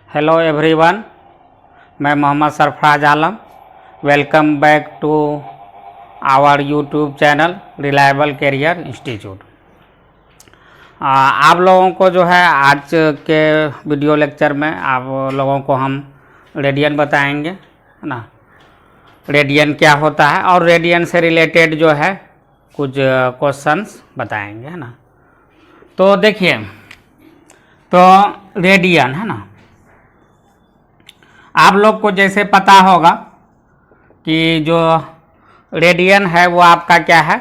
Hello everyone, मैं Mohammad Sarfaraz Alam. Welcome back to our YouTube channel Reliable Career Institute. आप लोगों को जो है आज के वीडियो लेक्चर में आप लोगों को हम रेडियन बताएंगे, है ना। रेडियन क्या होता है और रेडियन से रिलेटेड जो है कुछ क्वेश्चंस बताएंगे, है ना। तो देखिए, तो रेडियन, है ना, आप लोग को जैसे पता होगा कि जो रेडियन है वो आपका क्या है,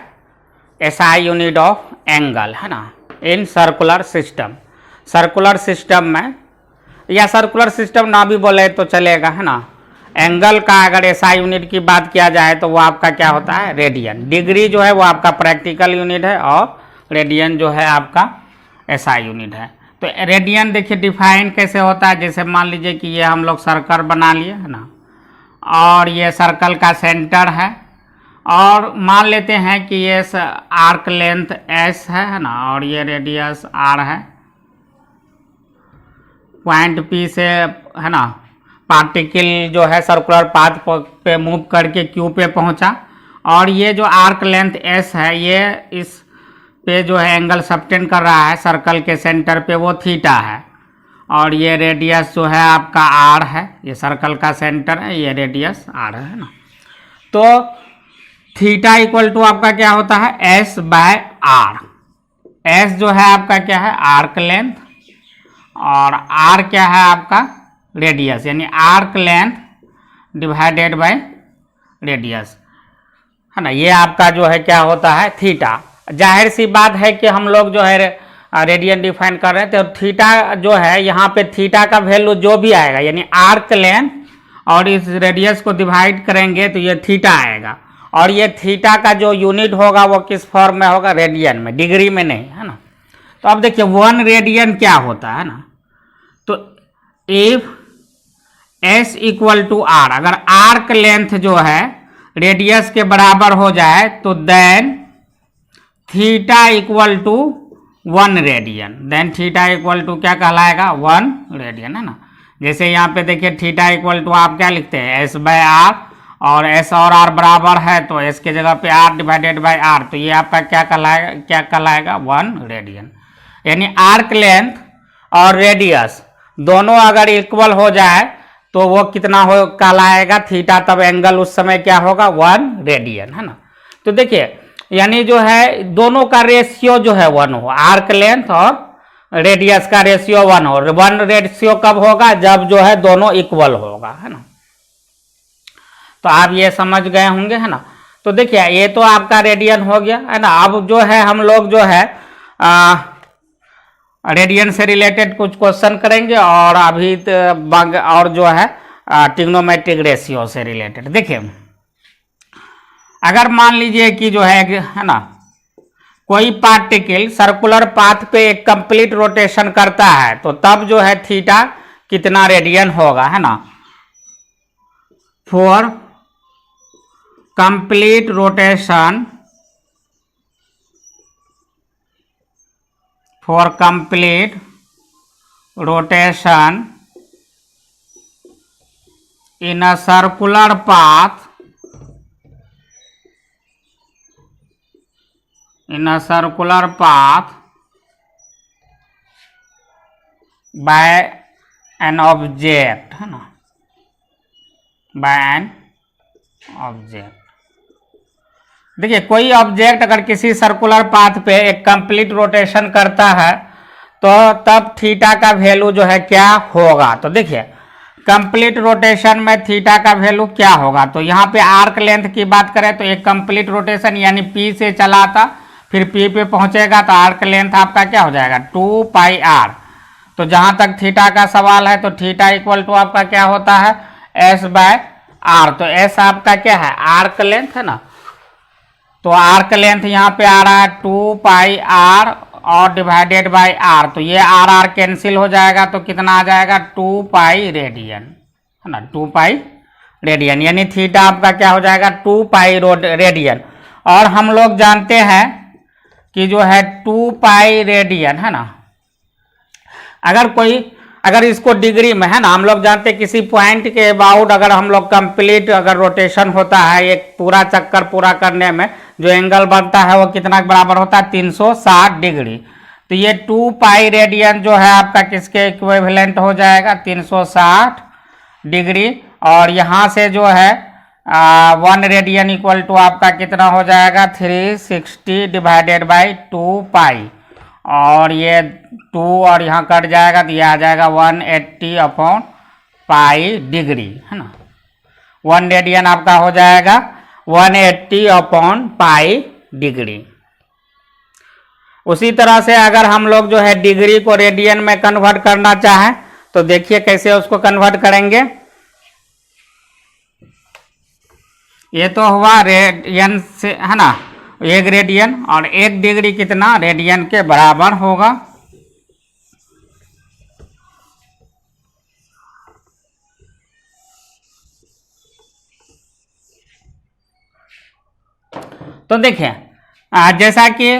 एसआई यूनिट ऑफ एंगल, है ना, in circular system. Circular system में, या सर्कुलर सिस्टम ना भी बोले तो चलेगा, है ना। एंगल का अगर एसआई यूनिट की बात किया जाए तो वो आपका क्या होता है, रेडियन। डिग्री जो है वो आपका प्रैक्टिकल यूनिट है और रेडियन जो है आपका एसआई यूनिट है। तो रेडियन देखिए डिफाइन कैसे होता है। जैसे मान लीजिए कि ये हम लोग सर्कल बना लिए, है ना, और ये सर्कल का सेंटर है, और मान लेते हैं कि ये आर्क लेंथ एस है ना, और ये रेडियस आर है। पॉइंट पी से, है ना, पार्टिकल जो है सर्कुलर पाथ पे मूव करके क्यू पे पहुंचा, और ये जो आर्क लेंथ एस है ये इस पे जो है एंगल सबटेंड कर रहा है सर्कल के सेंटर पे, वो थीटा है। और ये रेडियस जो है आपका आर है, ये सर्कल का सेंटर है, ये रेडियस आर है ना। तो थीटा इक्वल टू आपका क्या होता है, एस बाय आर। एस जो है आपका क्या है, आर्क लेंथ, और आर क्या है आपका रेडियस, यानी arc length divided by radius, है ना। ये आपका जो है क्या होता है, थीटा। जाहिर सी बात है कि हम लोग जो है रेडियन डिफाइन कर रहे हैं, तो थीटा जो है यहाँ पे थीटा का वैल्यू जो भी आएगा, यानी आर्क लेंथ और इस रेडियस को डिवाइड करेंगे तो ये थीटा आएगा। और ये थीटा का जो यूनिट होगा वो किस फॉर्म में होगा, रेडियन में, डिग्री में नहीं, है ना। तो अब देखिए 1 रेडियन क्या होता है ना। तो if S equal to R, अगर आर्क लेंथ जो है रेडियस के बराबर हो जाए तो then theta equal to 1 radian. Then theta equal to क्या कहलाएगा, 1 रेडियन, है ना। जैसे यहाँ पे देखिए थीटा इक्वल टू आप क्या लिखते हैं, एस बाय आर, और एस और आर बराबर है तो एस के जगह पे आर डिवाइडेड बाय आर, तो ये आपका क्या कहलाएगा 1 रेडियन। यानी आर्क लेंथ और रेडियस दोनों अगर इक्वल हो जाए तो वो कितना हो कहलाएगा, थीटा। तब एंगल उस समय क्या होगा, 1 रेडियन, है ना। तो देखिए यानी जो है दोनों का रेशियो जो है 1 हो, आर्क लेंथ और रेडियस का रेशियो 1 हो। 1 रेशियो कब होगा, जब जो है दोनों इक्वल होगा, है ना। तो आप ये समझ गए होंगे, है ना। तो देखिए ये तो आपका रेडियन हो गया, है ना। अब जो है हम लोग जो है रेडियन से रिलेटेड कुछ क्वेश्चन करेंगे, और अभी और जो है ट्रिग्नोमेट्रिक रेशियो से रिलेटेड। देखिए अगर मान लीजिए कि जो है ना, कोई पार्टिकल सर्कुलर पाथ पे एक कंप्लीट रोटेशन करता है, तो तब जो है थीटा कितना रेडियन होगा, है ना। For complete rotation, for complete rotation in a circular path, in a circular path by an object, है ना, by an object। देखिए कोई ऑब्जेक्ट अगर किसी सर्कुलर पाथ पे एक कंप्लीट रोटेशन करता है तो तब थीटा का वैल्यू जो है क्या होगा। तो देखिए कंप्लीट रोटेशन में थीटा का वैल्यू क्या होगा। तो यहाँ पे आर्क लेंथ की बात करें तो एक कंप्लीट रोटेशन यानी पी से चला था, फिर पी पे पहुंचेगा, तो आर्क लेंथ आपका क्या हो जाएगा, 2 पाई आर। तो जहां तक थीटा का सवाल है तो थीटा इक्वल टू आपका क्या होता है, एस बाय आर। तो एस आपका क्या है, आर्क लेंथ, है ना। तो आर्क लेंथ यहाँ पे आ रहा है 2 पाई आर और डिवाइडेड बाय आर, तो ये आर आर कैंसिल हो जाएगा, तो कितना आ जाएगा, 2 पाई रेडियन, है ना, 2 पाई रेडियन। यानी थीटा आपका क्या हो जाएगा, 2 पाई रेडियन। और हम लोग जानते हैं कि जो है 2 पाई रेडियन, है ना, अगर कोई अगर इसको डिग्री में है ना, हम लोग जानते हैं किसी पॉइंट के अबाउट अगर हम लोग कंप्लीट अगर रोटेशन होता है एक पूरा चक्कर पूरा करने में जो एंगल बनता है वो कितना के बराबर होता है 360 डिग्री। तो ये 2 पाई रेडियन जो है आपका किसके इक्विवेलेंट हो जाएगा 360 डिग्री। और यहाँ से जो है 1 रेडियन इक्वल टू आपका कितना हो जाएगा 360 डिवाइडेड बाई 2 पाई। और ये 2 और यहाँ कट जाएगा तो ये आ जाएगा 180 अपॉन पाई डिग्री, है ना। 1 रेडियन आपका हो जाएगा 180 अपॉन पाई डिग्री। उसी तरह से अगर हम लोग जो है डिग्री को रेडियन में कन्वर्ट करना चाहें तो देखिए कैसे उसको कन्वर्ट करेंगे। ये तो हुआ रेडियन से, है ना, 1 रेडियन और 1 डिग्री कितना रेडियन के बराबर होगा। तो देखिए जैसा कि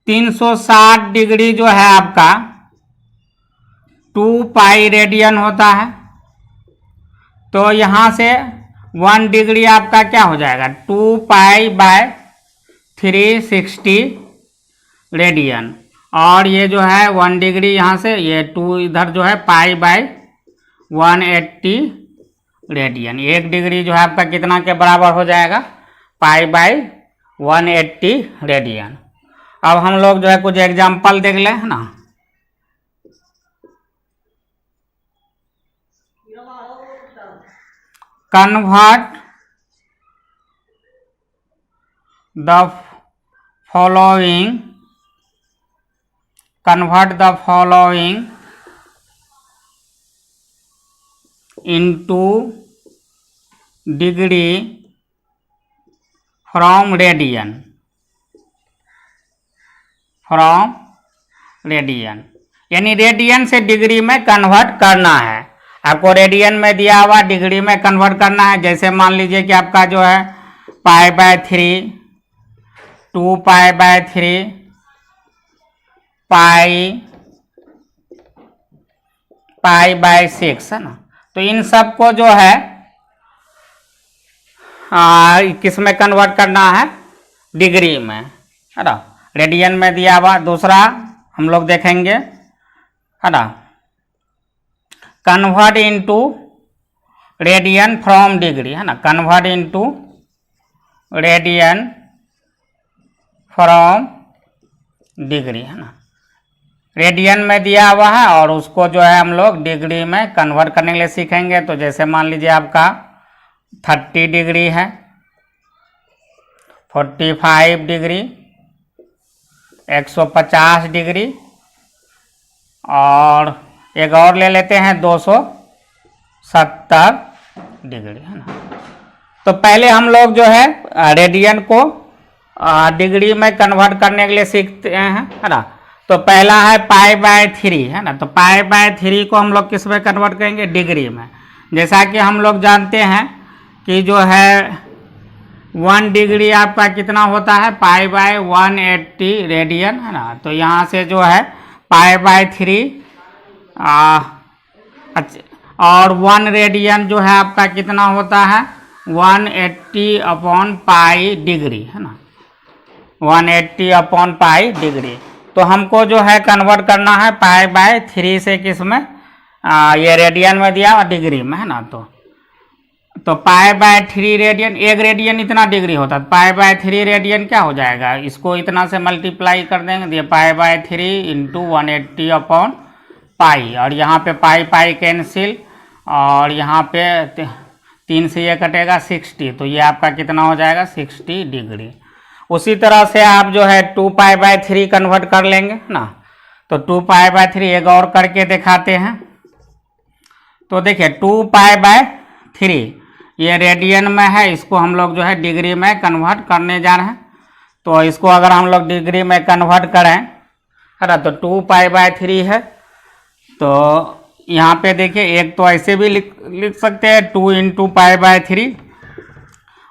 360 डिग्री जो है आपका 2 पाई रेडियन होता है, तो यहाँ से 1 डिग्री आपका क्या हो जाएगा 2 पाई बाय 360 रेडियन। और ये जो है 1 डिग्री यहाँ से ये 2 इधर जो है पाई बाय 180 रेडियन। 1 डिग्री जो है आपका कितना के बराबर हो जाएगा पाई बाय 180 रेडियन। अब हम लोग जो है कुछ एग्जाम्पल देख लें, है ना। Convert the following into degree from radian यानी रेडियन से डिग्री में कन्वर्ट करना है। आपको रेडियन में दिया हुआ डिग्री में कन्वर्ट करना है। जैसे मान लीजिए कि आपका जो है pi by 3, 2 pi by 3, pi by 6, है ना। तो इन सब को जो है किस में कन्वर्ट करना है डिग्री में, है ना। रेडियन में दिया हुआ। दूसरा हम लोग देखेंगे, है ना, convert into radian from degree, है ना। Convert into radian from degree, है ना। रेडियन में दिया हुआ है और उसको जो है हम लोग डिग्री में कन्वर्ट करने के लिए सीखेंगे। तो जैसे मान लीजिए आपका 30 डिग्री है, 45 डिग्री, 150 डिग्री और एक और ले लेते हैं 270 डिग्री, है ना। तो पहले हम लोग जो है रेडियन को डिग्री में कन्वर्ट करने के लिए सीखते हैं, है ना। तो पहला है पाई बाय 3, है ना। तो पाई बाय 3 को हम लोग किस में कन्वर्ट करेंगे डिग्री में। जैसा कि हम लोग जानते हैं कि जो है 1 डिग्री आपका कितना होता है पाई बाय 180 रेडियन, है ना। तो यहाँ से जो है पाई बाय 3 और 1 रेडियन जो है आपका कितना होता है 180 अपॉन पाई डिग्री, है ना। 180 अपॉन पाई डिग्री। तो हमको जो है कन्वर्ट करना है पाई बाय 3 से किस में ये रेडियन में दिया और डिग्री में, है ना। तो पाई बाय 3 रेडियन, 1 रेडियन इतना डिग्री होता है। पाई बाय 3 रेडियन क्या हो जाएगा, इसको इतना से मल्टीप्लाई कर देंगे तो ये pi by 3 into 180 upon pi. और यहाँ पे पाई पाई कैंसिल और यहाँ पे 3 से ये कटेगा 60। तो ये आपका कितना हो जाएगा 60 डिग्री। उसी तरह से आप जो है 2 पाई बाय 3 कन्वर्ट कर लेंगे ना। तो 2 पाई बाय 3 एक और करके दिखाते हैं। तो देखिए 2 पाई बाय 3 ये रेडियन में है, इसको हम लोग जो है डिग्री में कन्वर्ट करने जा रहे हैं। तो इसको अगर हम लोग डिग्री में कन्वर्ट करें, है ना, तो 2 पाई बाय 3 है। तो यहाँ पे देखिए एक तो ऐसे भी लिख सकते हैं 2 इंटू पाई बाय 3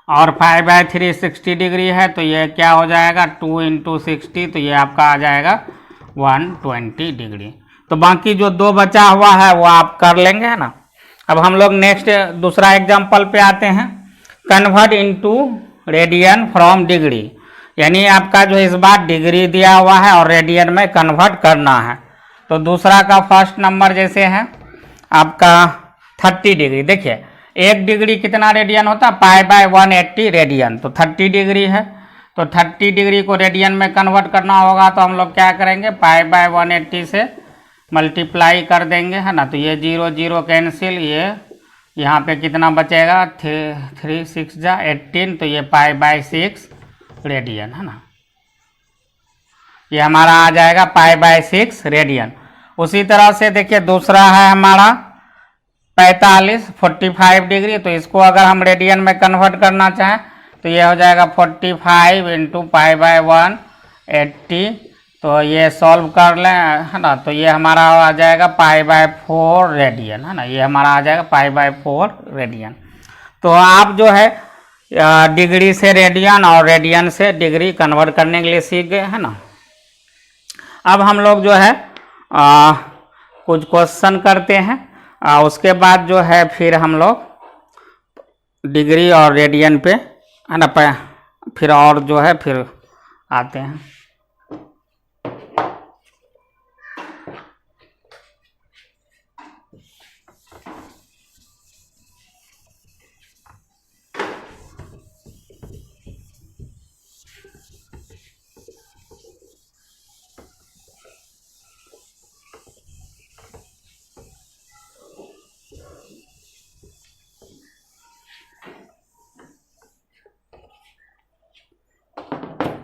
और 5 बाय 3 60 डिग्री है। तो ये क्या हो जाएगा 2 इंटू 60, तो ये आपका आ जाएगा 120 डिग्री। तो बाकी जो 2 बचा हुआ है वो आप कर लेंगे, है ना। अब हम लोग नेक्स्ट दूसरा एग्जाम्पल पे आते हैं। Convert into radian from degree, यानी आपका जो इस बार डिग्री दिया हुआ है और रेडियन में कन्वर्ट करना है। तो दूसरा का फर्स्ट नंबर जैसे है आपका 30 डिग्री। देखिए 1 डिग्री कितना रेडियन होता है, π/180 रेडियन। तो 30 डिग्री है, तो 30 डिग्री को रेडियन में कन्वर्ट करना होगा, तो हम लोग क्या करेंगे, π/180 से मल्टीप्लाई कर देंगे, है ना। तो ये 0 0 कैंसिल, ये यहाँ पे कितना बचेगा, 3 6 जा 18, तो ये π/6 रेडियन, है ना। ये हमारा आ जाएगा π/6 रेडियन। उसी तरह से देखिए दूसरा है हमारा 45 डिग्री। तो इसको अगर हम रेडियन में कन्वर्ट करना चाहें तो ये हो जाएगा 45 इंटू π/180। तो ये सॉल्व कर लें, है ना। तो ये हमारा आ जाएगा π/4 रेडियन, है ना। ये हमारा आ जाएगा π/4 रेडियन। तो आप जो है डिग्री से रेडियन और रेडियन से डिग्री कन्वर्ट करने के लिए सीख गए, है ना। अब हम लोग जो है कुछ क्वेश्चन करते हैं, उसके बाद जो है फिर हम लोग डिग्री और रेडियन पे, है ना, फिर और जो है फिर आते हैं।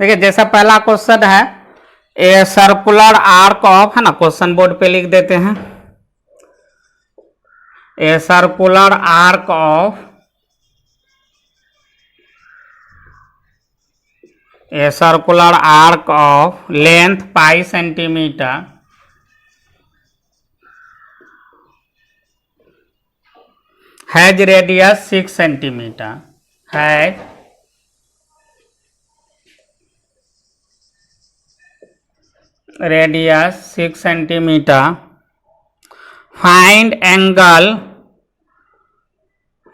देखिए जैसा पहला क्वेश्चन है, ए सर्कुलर आर्क ऑफ, है ना, क्वेश्चन बोर्ड पे लिख देते हैं। A circular arc of, a circular arc of length pi centimetre has radius 6 centimetre, has radius 6 centimetre, find angle,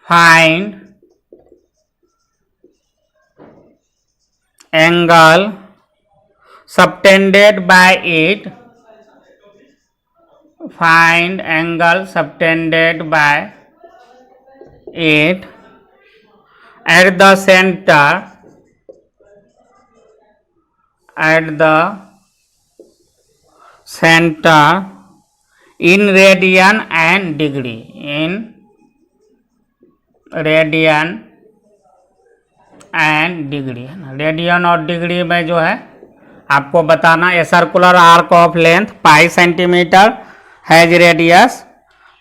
find angle subtended bye it, find angle subtended bye it at the centre, at the centre in radian and degree, in radian and degree, है ना। Radian और degree में जो है आपको बताना। A circular arc of length pi centimetre has radius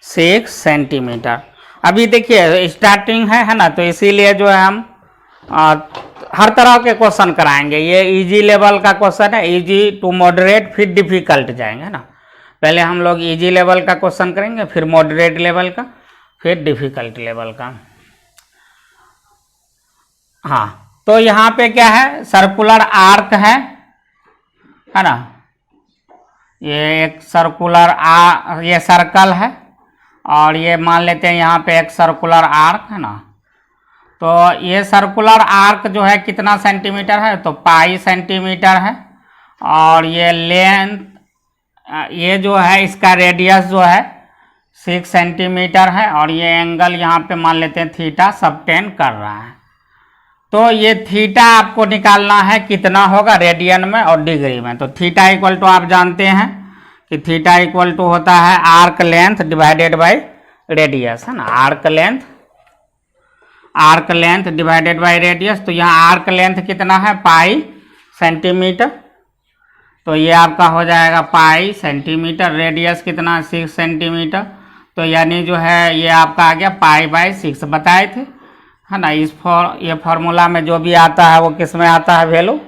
6 centimetre. अभी देखिए स्टार्टिंग है ना, तो इसीलिए जो है हम हर तरह के क्वेश्चन कराएंगे। ये इजी लेवल का क्वेश्चन है, इजी टू मॉडरेट, फिर डिफिकल्ट जाएंगे, ना। पहले हम लोग इजी लेवल का क्वेश्चन करेंगे, फिर मॉडरेट लेवल का, फिर डिफिकल्ट लेवल का। हाँ, तो यहाँ पे क्या है, सर्कुलर आर्क है ना। ये एक सर्कुलर ये सर्कल है, और ये मान लेते हैं यहाँ पे एक सर्कुलर आर्क, है ना। तो ये सर्कुलर आर्क जो है कितना सेंटीमीटर है, तो पाई सेंटीमीटर है। और ये लेंथ, ये जो है इसका रेडियस जो है 6 सेंटीमीटर है, और ये एंगल यहाँ पे मान लेते हैं थीटा सबटेंड कर रहा है। तो ये थीटा आपको निकालना है कितना होगा रेडियन में और डिग्री में। तो थीटा इक्वल टू आप जानते हैं कि थीटा इक्वल टू होता है arc length divided by radius, है ना। Arc length divided by radius. तो यहाँ आर्क लेंथ कितना है, पाई सेंटीमीटर। तो ये आपका हो जाएगा पाई सेंटीमीटर। रेडियस कितना, 6 सेंटीमीटर। तो यानी जो है ये आपका आ गया π/6 बताए थे, है ना। ये फॉर्मूला में जो भी आता है वो किस में आता है, वैल्यू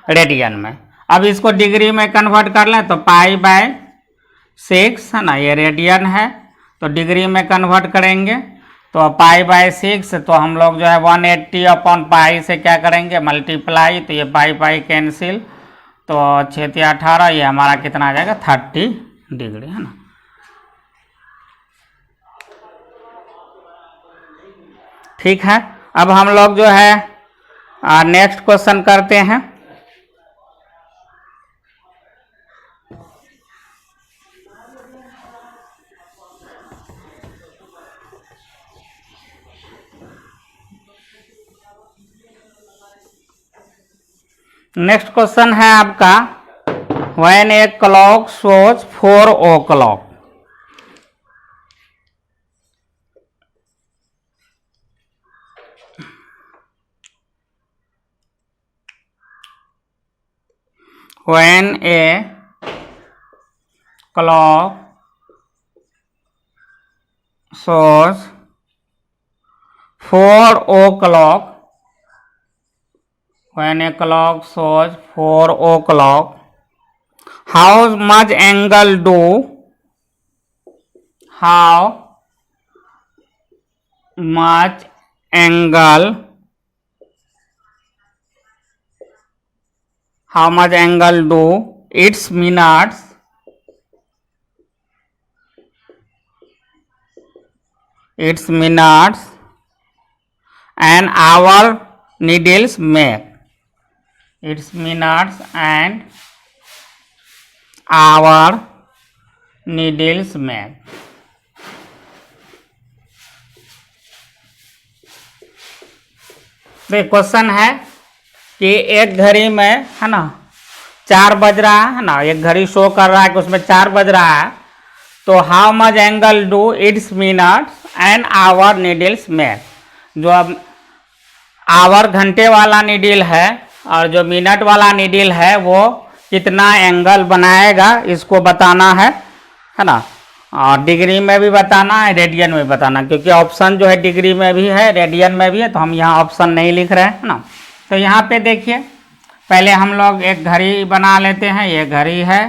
रेडियन में। अब इसको डिग्री में कन्वर्ट कर लें तो π/6, है ना, ये रेडियन है। तो डिग्री में कन्वर्ट करेंगे तो π/6, तो हम लोग जो है 180/π से क्या करेंगे, मल्टीप्लाई। तो ये पाई कैंसिल, तो 6 × 18, ये हमारा कितना आ जाएगा 30 डिग्री, है ना। ठीक है, अब हम लोग जो है नेक्स्ट क्वेश्चन करते हैं। नेक्स्ट क्वेश्चन है आपका, when a clock shows 4 o'clock, when a clock shows 4 o'clock, when a clock shows 4 o'clock, how much angle do how much angle do its minutes and hour needles make? Its minutes and hour needles make. तो question है कि एक घड़ी में, है ना, 4 बज रहा है ना, एक घड़ी शो कर रहा है कि उसमें 4 बज रहा है, तो how much angle do its minutes and hour needles make. जो अब आवर घंटे वाला नीडल है और जो मिनट वाला नीडल है वो कितना एंगल बनाएगा, इसको बताना है ना। और डिग्री में भी बताना है, रेडियन में बताना, क्योंकि ऑप्शन जो है डिग्री में भी है, रेडियन में भी है, तो हम यहाँ ऑप्शन नहीं लिख रहे हैं ना। तो यहाँ पे देखिए, पहले हम लोग एक घड़ी बना लेते हैं। ये घड़ी है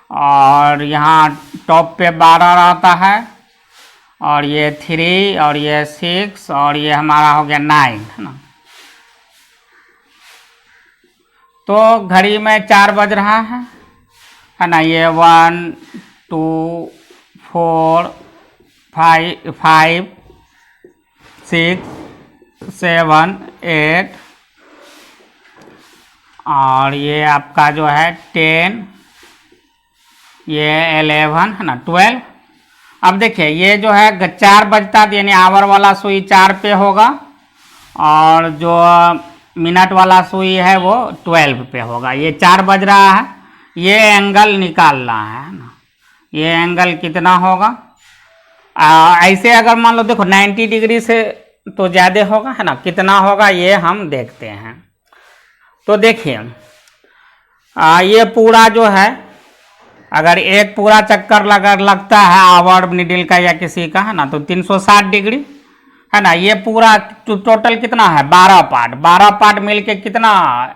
और यहाँ टॉप पे 12 रहता है और ये 3 और ये 6 और ये हमारा हो गया 9, है ना। तो घड़ी में 4 बज रहा है ना। ये 1 2 4 5 6 7 8 और ये आपका जो है 10, ये 11, है ना, 12। अब देखिए ये जो है 4 बजता यानी आवर वाला सुई 4 पे होगा और जो मिनट वाला सुई है वो 12 पे होगा। ये 4 बज रहा है, ये एंगल निकालना है ना। ये एंगल कितना होगा, ऐसे अगर मान लो देखो 90 डिग्री से तो ज़्यादा होगा, है ना। कितना होगा ये हम देखते हैं। तो देखिए ये पूरा जो है, अगर एक पूरा चक्कर लगता है आवर नीडल का या किसी का, है ना, तो 360 डिग्री, है ना। ये पूरा टोटल कितना है, 12 पार्ट। 12 पार्ट मिलके कितना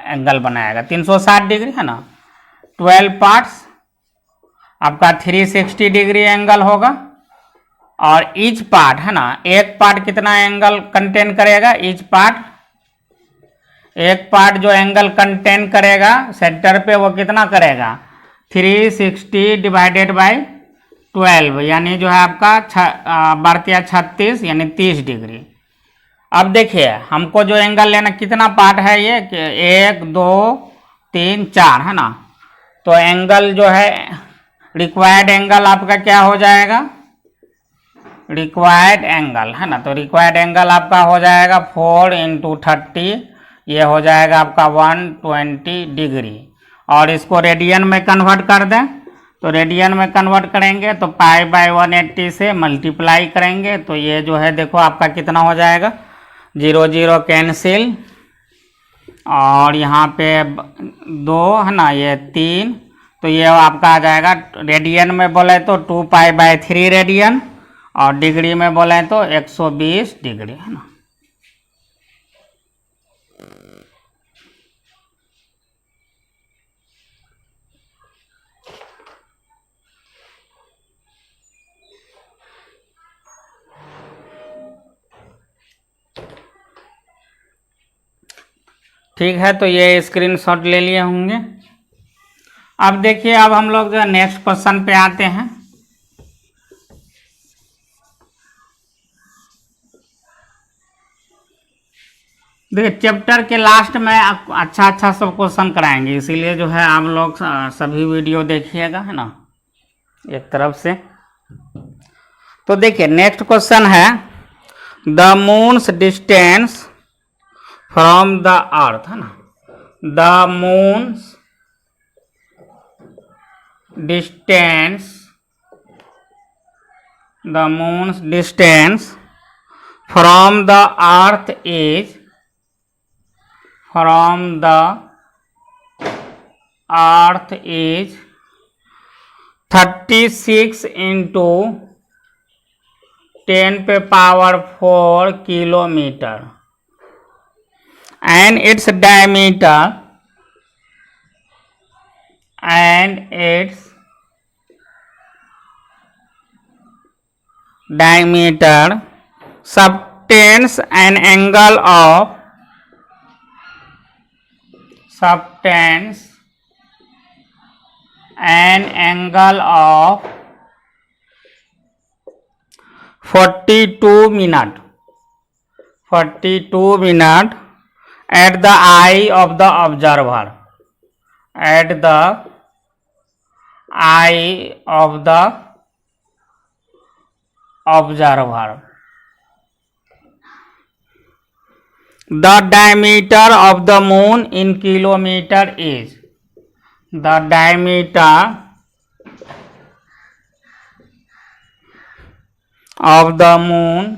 एंगल बनाएगा, 360 डिग्री, है ना। 12 पार्ट्स आपका 360 डिग्री एंगल होगा। और ईच पार्ट, है ना, एक पार्ट कितना एंगल कंटेन करेगा, ईच पार्ट, एक पार्ट जो एंगल कंटेन करेगा सेंटर पे वो कितना करेगा, 360 डिवाइडेड बाय 12, यानी जो है आपका बढ़तिया 36 यानी 30 डिग्री। अब देखिए हमको जो एंगल लेना, कितना पार्ट है ये, 1 2 3 4, है ना। तो एंगल जो है रिक्वायर्ड एंगल आपका क्या हो जाएगा, रिक्वायर्ड एंगल, है ना। तो रिक्वायर्ड एंगल आपका हो जाएगा 4 × 30, ये हो जाएगा आपका 120 डिग्री। और इसको रेडियन में कन्वर्ट कर दें, तो रेडियन में कन्वर्ट करेंगे तो π/180 से मल्टीप्लाई करेंगे, तो ये जो है देखो आपका कितना हो जाएगा, 0 0 कैंसिल और यहाँ पे 2, है ना, ये 3, तो ये आपका आ जाएगा, रेडियन में बोले तो 2π/3 रेडियन और डिग्री में बोले तो 120 डिग्री, है ना। ठीक है, तो ये स्क्रीनशॉट ले लिए होंगे। अब देखिए, अब हम लोग जो नेक्स्ट क्वेश्चन पे आते हैं। देखिए, चैप्टर के लास्ट में अच्छा अच्छा सब क्वेश्चन कराएंगे, इसीलिए जो है आप लोग सभी वीडियो देखिएगा, है ना, एक तरफ से। तो देखिए, नेक्स्ट क्वेश्चन है the moons distance from the earth, है ना, the moons distance, the moon's distance from the earth is, from the earth is 36 into 10 पे power 4 kilometer, and its diameter, and its diameter subtends an angle of, subtends an angle of 42 minute, 42 minute at the eye of the observer, at the eye of the observer. The diameter of the moon in kilometer is, the diameter of the moon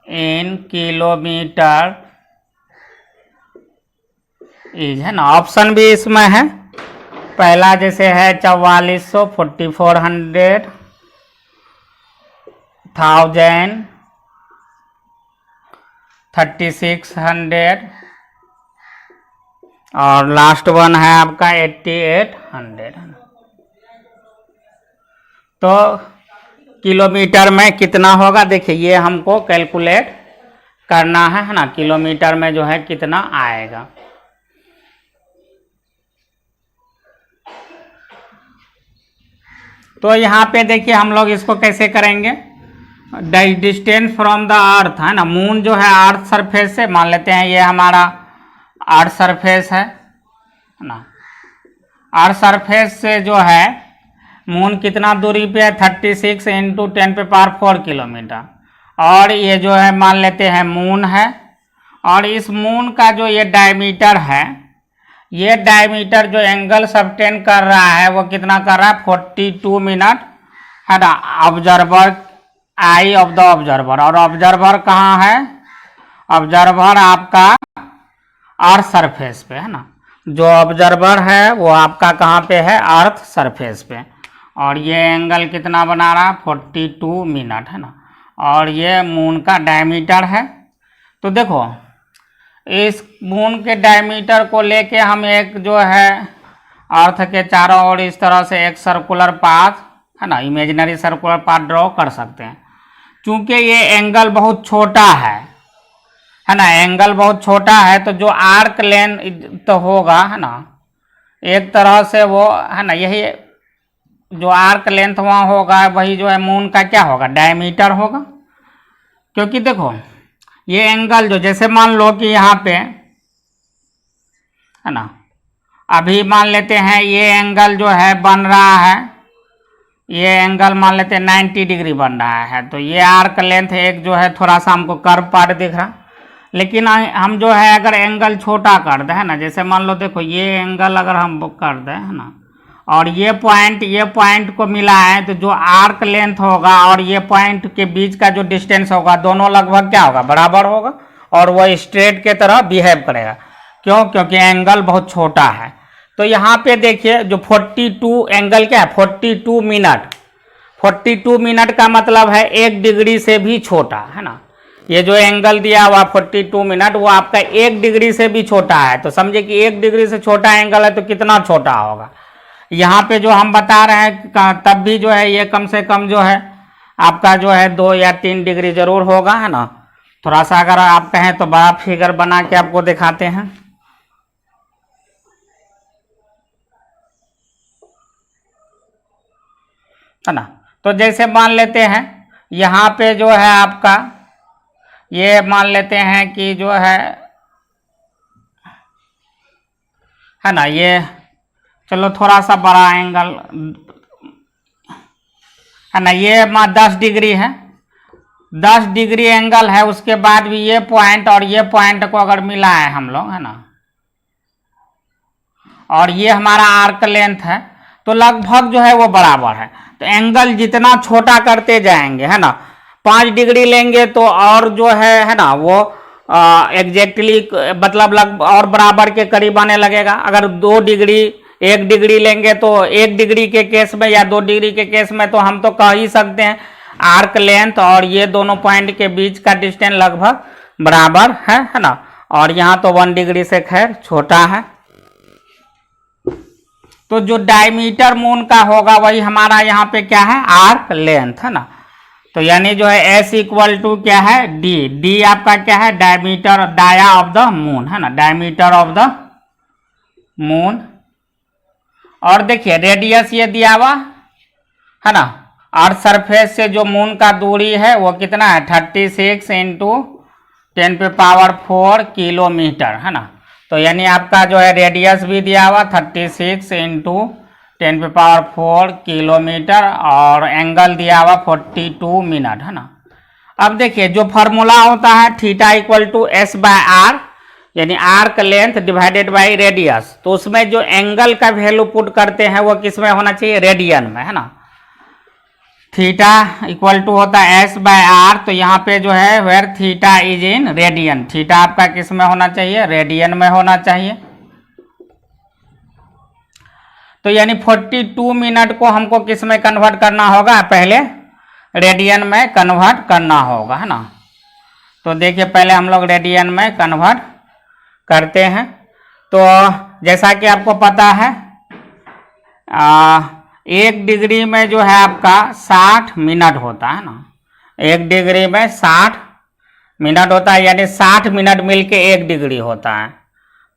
in kilometre is, है ना। Option भी इसमें है। पहला जैसे है 4400, 4400, 1000, 3600 और last one है आपका 8800। तो किलोमीटर में कितना होगा, देखिए ये हमको कैलकुलेट करना है ना, किलोमीटर में जो है कितना आएगा। तो यहाँ पे देखिए हम लोग इसको कैसे करेंगे, डिस्टेंस फ्रॉम द अर्थ, है ना, मून जो है अर्थ सरफेस से, मान लेते हैं ये हमारा अर्थ सरफेस है ना। अर्थ सरफेस से जो है मून कितना दूरी पे है, 36 इंटू 10 पे पावर 4 किलोमीटर। और ये जो है मान लेते हैं मून है, और इस मून का जो ये डायमीटर है, ये डायमीटर जो एंगल सबटेन कर रहा है वो कितना कर रहा है, 42 मिनट, है ना। Observer, I of the observer, और ऑब्जर्वर कहाँ है, ऑब्जर्वर आपका अर्थ सरफेस पे, है ना। जो ऑब्जर्वर है वो आपका कहाँ पे है, अर्थ सरफेस पे। और ये एंगल कितना बना रहा है, 42 मिनट, है ना। और ये मून का डायमीटर है। तो देखो, इस मून के डायमीटर को लेके हम एक जो है अर्थ के चारों ओर इस तरह से एक सर्कुलर पाथ, है ना, इमेजिनरी सर्कुलर पाथ ड्रॉ कर सकते हैं। चूंकि ये एंगल बहुत छोटा है ना, एंगल बहुत छोटा है, तो जो आर्क लेंथ तो होगा, है ना, एक तरह से वो, है ना, यही जो आर्क लेंथ वहाँ होगा वही जो है मून का क्या होगा, डायमीटर होगा। क्योंकि देखो ये एंगल जो, जैसे मान लो कि यहाँ पे, है ना, अभी मान लेते हैं ये एंगल जो है बन रहा है, ये एंगल मान लेते हैं 90 डिग्री बन रहा है। तो ये आर्क लेंथ एक जो है थोड़ा सा हमको कर्व पार्ट दिख रहा, लेकिन हम जो है अगर एंगल छोटा कर दें, है ना, जैसे मान लो देखो ये एंगल अगर हम कर दें, है ना, और ये पॉइंट को मिला है, तो जो आर्क लेंथ होगा और ये पॉइंट के बीच का जो डिस्टेंस होगा दोनों लगभग क्या होगा, बराबर होगा, और वह स्ट्रेट के तरह बिहेव करेगा। क्यों, क्योंकि एंगल बहुत छोटा है। तो यहाँ पे देखिए जो 42 एंगल क्या है, 42 मिनट, 42 मिनट का मतलब है 1 डिग्री से भी छोटा, है ना। ये जो एंगल दिया हुआ 42 मिनट वो आपका 1 डिग्री से भी छोटा है। तो समझे कि 1 डिग्री से छोटा एंगल है तो कितना छोटा होगा। यहाँ पे जो हम बता रहे हैं तब भी जो है ये कम से कम जो है आपका जो है 2 या 3 डिग्री जरूर होगा, है ना। थोड़ा सा अगर आप कहें तो बड़ा फिगर बना के आपको दिखाते हैं, है ना। तो जैसे मान लेते हैं यहाँ पे जो है आपका, ये मान लेते हैं कि जो है ना, ये चलो थोड़ा सा बड़ा एंगल है ना, ये 10 डिग्री है, 10 डिग्री एंगल है। उसके बाद भी ये पॉइंट और ये पॉइंट को अगर मिला है हम लोग, है ना, और ये हमारा आर्क लेंथ है, तो लगभग जो है वो बराबर है। तो एंगल जितना छोटा करते जाएंगे, है ना, 5 डिग्री लेंगे तो और जो है ना, वो एग्जैक्टली मतलब लगभग और बराबर के करीब आने लगेगा। अगर 2 डिग्री 1 डिग्री लेंगे तो 1 डिग्री के केस में या 2 डिग्री के केस में तो हम तो कह ही सकते हैं आर्क लेंथ और ये दोनों पॉइंट के बीच का डिस्टेंस लगभग बराबर है ना। और यहाँ तो 1 डिग्री से खैर छोटा है। तो जो डायमीटर मून का होगा वही हमारा यहाँ पे क्या है, आर्क लेंथ, है ना। तो यानी जो है एस इक्वल टू क्या है, डी। डी आपका क्या है, diameter, dia of the moon, है ना, डायमीटर ऑफ द मून। और देखिए रेडियस ये दिया हुआ है ना, अर्थ सरफेस से जो मून का दूरी है वो कितना है, 36 इंटू 10⁴ किलोमीटर, है ना। तो यानी आपका जो है रेडियस भी दिया हुआ 36 इंटू 10⁴ किलोमीटर और एंगल दिया हुआ 42 मिनट, है ना। अब देखिए जो फार्मूला होता है theta equal to S by R, यानी arc length divided by radius. तो उसमें जो एंगल का वैल्यू पुट करते हैं वो किस में होना चाहिए, रेडियन में, है ना। थीटा इक्वल टू होता है एस बाय आर, तो यहाँ पे जो है where theta is in radian, theta आपका किस में होना चाहिए, रेडियन में होना चाहिए। तो यानी 42 मिनट को हमको किस में कन्वर्ट करना होगा, पहले रेडियन में कन्वर्ट करना होगा, है ना। तो देखिए पहले हम लोग रेडियन में कन्वर्ट करते हैं। तो जैसा कि आपको पता है 1 डिग्री में जो है आपका 60 मिनट होता है ना, 1 डिग्री में 60 मिनट होता है, यानी 60 मिनट मिलके 1 डिग्री होता है।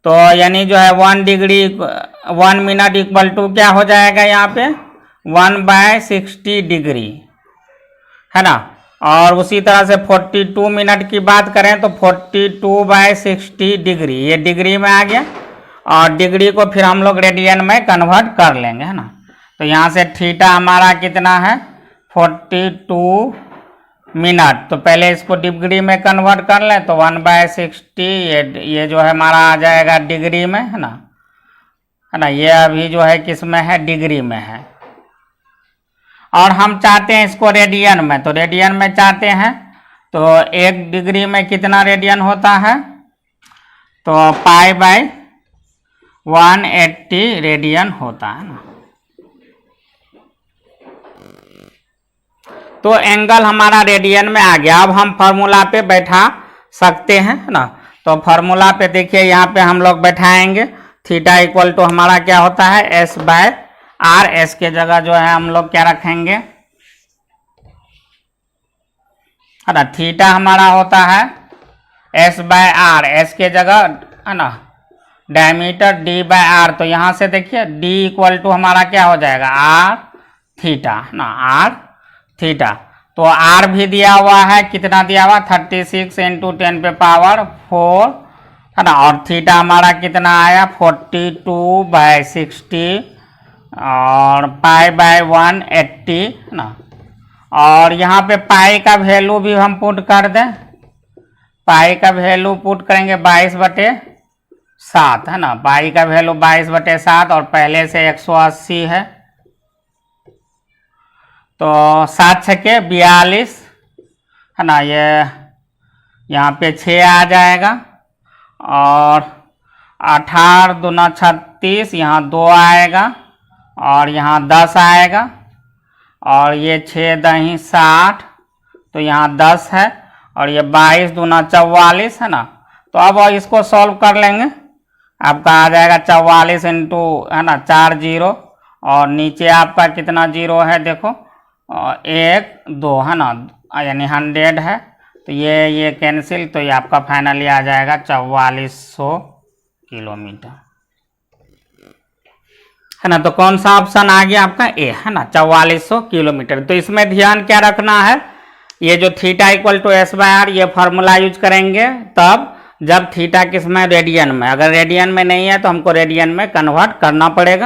तो यानी जो है 1 डिग्री 1 मिनट इक्वल टू क्या हो जाएगा यहाँ पे, 1/60 डिग्री, है ना। और उसी तरह से 42 मिनट की बात करें तो 42/60 डिग्री, ये डिग्री में आ गया और डिग्री को फिर हम लोग रेडियन में कन्वर्ट कर लेंगे, है ना। तो यहाँ से थीटा हमारा कितना है, 42 मिनट। तो पहले इसको डिग्री में कन्वर्ट कर लें तो 1/60 ये जो है हमारा आ जाएगा डिग्री में, है ना। ये अभी जो है किस में है, डिग्री में है। और हम चाहते हैं इसको रेडियन में, तो रेडियन में चाहते हैं तो 1 डिग्री में कितना रेडियन होता है, तो π/180 रेडियन होता है ना। तो एंगल हमारा रेडियन में आ गया। अब हम फार्मूला पे बैठा सकते हैं, है ना। तो फार्मूला पे देखिए यहाँ पे हम लोग बैठाएंगे, थीटा इक्वल टू हमारा क्या होता है, एस बाय आर। एस के जगह जो है हम लोग क्या रखेंगे, है ना, थीटा हमारा होता है एस बाय आर, एस के जगह, है ना, डायमीटर डी बाय आर। तो यहाँ से देखिए डी इक्वल टू हमारा क्या हो जाएगा, आर थीटा, है ना, आर थीटा। तो आर भी दिया हुआ है, कितना दिया हुआ, 36 इंटू 10⁴, है ना। और थीटा हमारा कितना आया, 42/60 और π/180, है ना। और यहाँ पे पाई का वैल्यू भी हम पुट कर दें, पाई का वैल्यू पुट करेंगे 22/7, है ना। पाई का वैल्यू 22/7 और पहले से 180 है, तो 7 छके 42, है ना। ये यहाँ पे 6 आ जाएगा और 18 दूना 36, यहाँ 2 आएगा और यहाँ 10 आएगा और ये 6 दही 60, तो यहाँ 10 है और ये 22 दूना 44, है ना। तो अब इसको सॉल्व कर लेंगे, आपका आ जाएगा 44 इंटू, है ना, 4 जीरो और नीचे आपका कितना जीरो है देखो, 1 2, है ना, यानी 100 है। तो ये कैंसिल, तो ये आपका फाइनली आ जाएगा 4400 किलोमीटर, है ना। तो कौन सा ऑप्शन आ गया आपका? ए, है ना, 4400 किलोमीटर। तो इसमें ध्यान क्या रखना है, ये जो theta equal to S by R, ये फॉर्मूला यूज करेंगे तब जब थीटा किस में? रेडियन में। अगर रेडियन में नहीं है तो हमको रेडियन में कन्वर्ट करना पड़ेगा,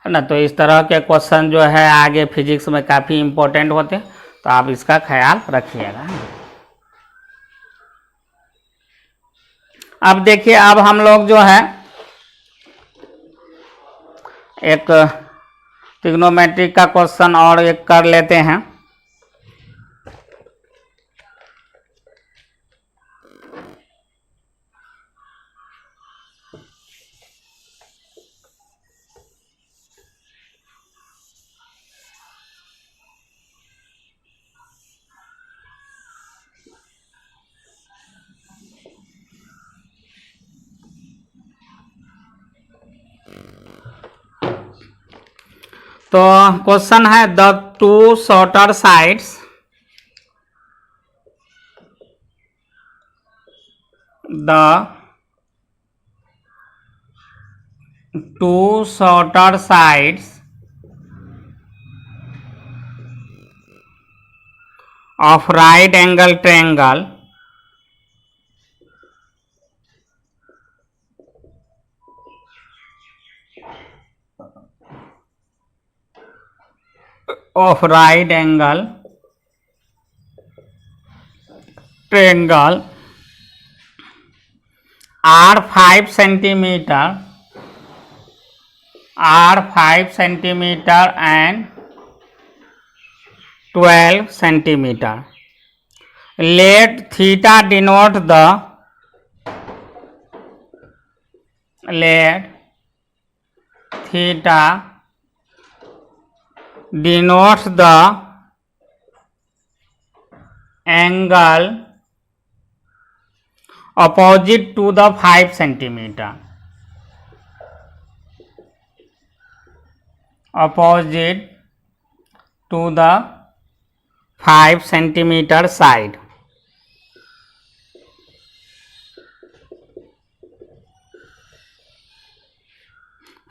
है ना। तो इस तरह के क्वेश्चन जो है आगे फिजिक्स में काफ़ी इंपॉर्टेंट होते हैं, तो आप इसका ख्याल रखिएगा। अब देखिए, अब हम लोग जो है एक ट्रिग्नोमेट्री का क्वेश्चन और एक कर लेते हैं। तो क्वेश्चन है the two shorter sides of right angle triangle are 5 centimeter and 12 centimeter. Let theta denote the angle opposite to the 5 centimeter. Opposite to the 5 centimeter side.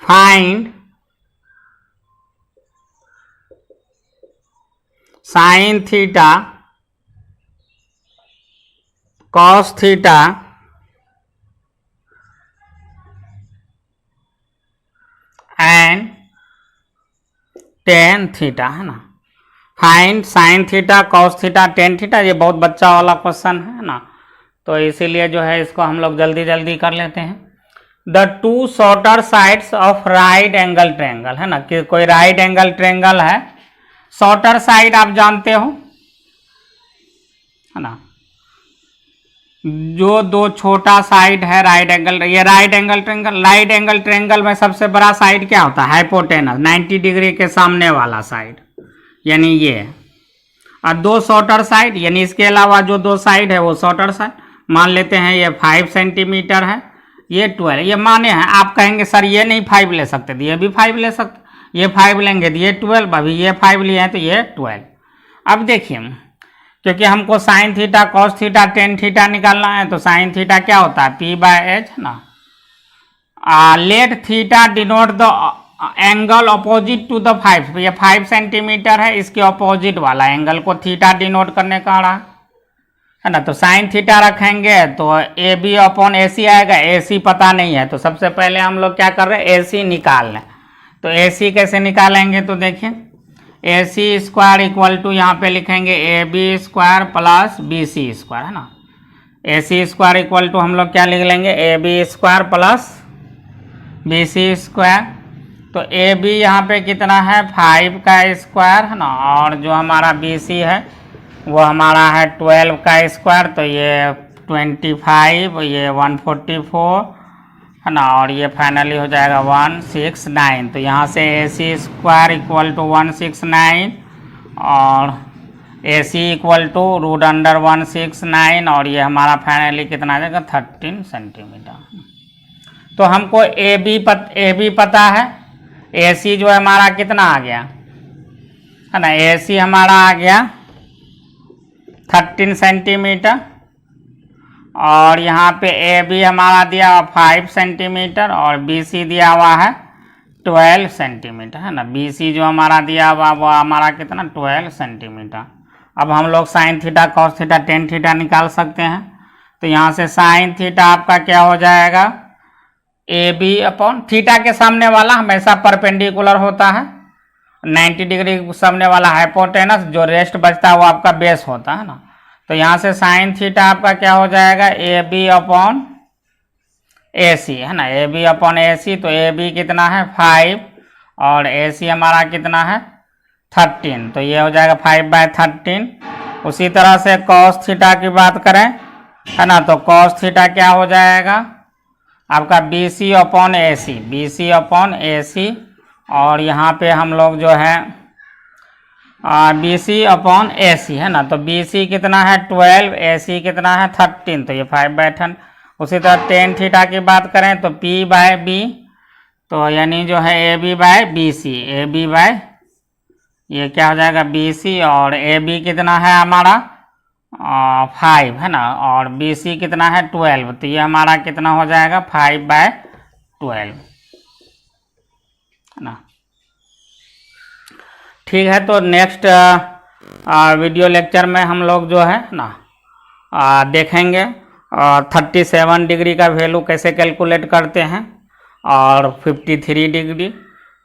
Find sin theta, cos theta and tan theta, है ना। Find sine theta, cos theta, tan theta, ये बहुत बच्चा वाला question है ना, तो इसीलिए जो है इसको हम लोग जल्दी जल्दी कर लेते हैं। The two shorter sides of right angle triangle, है ना, कि कोई राइट एंगल ट्रायंगल है, शॉर्टर साइड आप जानते हो, है ना, जो दो छोटा साइड है राइट एंगल, ये राइट एंगल ट्रायंगल में सबसे बड़ा साइड क्या होता है? हाइपोटेनस, 90 डिग्री के सामने वाला साइड, यानी ये। और दो शॉर्टर साइड, यानी इसके अलावा जो दो साइड है वो शॉर्टर साइड, मान लेते हैं ये 5 सेंटीमीटर है, ये 12, ये माने हैं। आप कहेंगे सर ये नहीं 5 ले सकते, तो ये भी 5 ले सकते, ये 5 लेंगे तो ये 12, अभी ये 5 लिए हैं तो ये 12। अब देखिए, क्योंकि हमको sine theta, cos theta, tan theta निकालना है, तो साइन थीटा क्या होता है? P/H, है ना। Let theta denote the angle opposite to the 5, ये 5 सेंटीमीटर है, इसके अपोजिट वाला एंगल को थीटा डिनोट करने का रहा, है ना। तो साइन थीटा रखेंगे तो AB अपॉन AC आएगा, AC पता नहीं है, तो सबसे पहले हम लोग क्या कर रहे हैं? AC निकाल लें। तो AC कैसे निकालेंगे? तो देखिए, AC स्क्वायर इक्वल टू यहाँ पे लिखेंगे AB square plus BC square, है ना। AC स्क्वायर इक्वल टू हम लोग क्या लिख लेंगे? AB square plus BC square. तो AB यहाँ पे कितना है? 5 का स्क्वायर, है ना, और जो हमारा BC है वो हमारा है 12 का स्क्वायर, तो ये 25, ये 144, है ना, और ये फाइनली हो जाएगा 169। तो यहाँ से AC स्क्वायर इक्वल टू 169 और AC इक्वल टू √169, और ये हमारा फाइनली कितना आ जाएगा? 13 सेंटीमीटर। तो हमको AB पता है, AC जो है हमारा कितना आ गया, है ना, AC हमारा आ गया 13 सेंटीमीटर, और यहाँ पे ए बी हमारा दिया हुआ 5 सेंटीमीटर और बी सी दिया हुआ है 12 सेंटीमीटर, है ना। बी सी जो हमारा दिया हुआ वो हमारा कितना 12 सेंटीमीटर। अब हम लोग sine theta cos theta tan theta निकाल सकते हैं। तो यहाँ से साइन थीटा आपका क्या हो जाएगा, ए बी अपॉन थीटा के सामने वाला हमेशा परपेंडिकुलर होता है, 90 डिग्री सामने वाला हाइपोटेनस, जो रेस्ट बचता है वो आपका बेस होता है ना। तो यहाँ से साइन थीटा आपका क्या हो जाएगा, ए बी अपॉन ए सी, है ना। ए बी अपॉन ए सी, तो ए बी कितना है 5 और ए सी हमारा कितना है 13, तो ये हो जाएगा 5/13। उसी तरह से कॉस थीटा की बात करें, है ना, तो कॉस थीटा क्या हो जाएगा आपका बी सी अपॉन ए सी, बी सी अपॉन ए सी, और यहाँ पे हम लोग जो है बी सी अपॉन ए सी, है ना। तो बी सी कितना है 12, ए सी कितना है 13, तो ये 5/10। उसी तरह टेन थीटा की बात करें तो पी बाय बी, तो यानी जो है A B by B C, A B by ये क्या हो जाएगा बी सी, और ए बी कितना है हमारा 5, है ना, और बी सी कितना है 12, तो ये हमारा कितना हो जाएगा 5/12, है ना। ठीक है, तो नेक्स्ट वीडियो लेक्चर में हम लोग जो है ना देखेंगे 37 डिग्री का वैल्यू कैसे कैलकुलेट करते हैं, और 53 डिग्री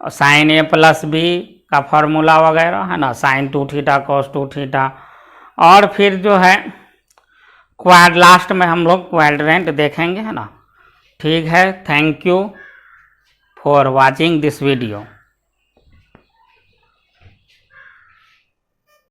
साइन ए प्लस बी का फॉर्मूला वगैरह, है ना, साइन 2 थीटा कॉस 2 थीटा, और फिर जो है लास्ट में हम लोग क्वाड्रेंट देखेंगे, है ना। ठीक है, thank you for watching this video.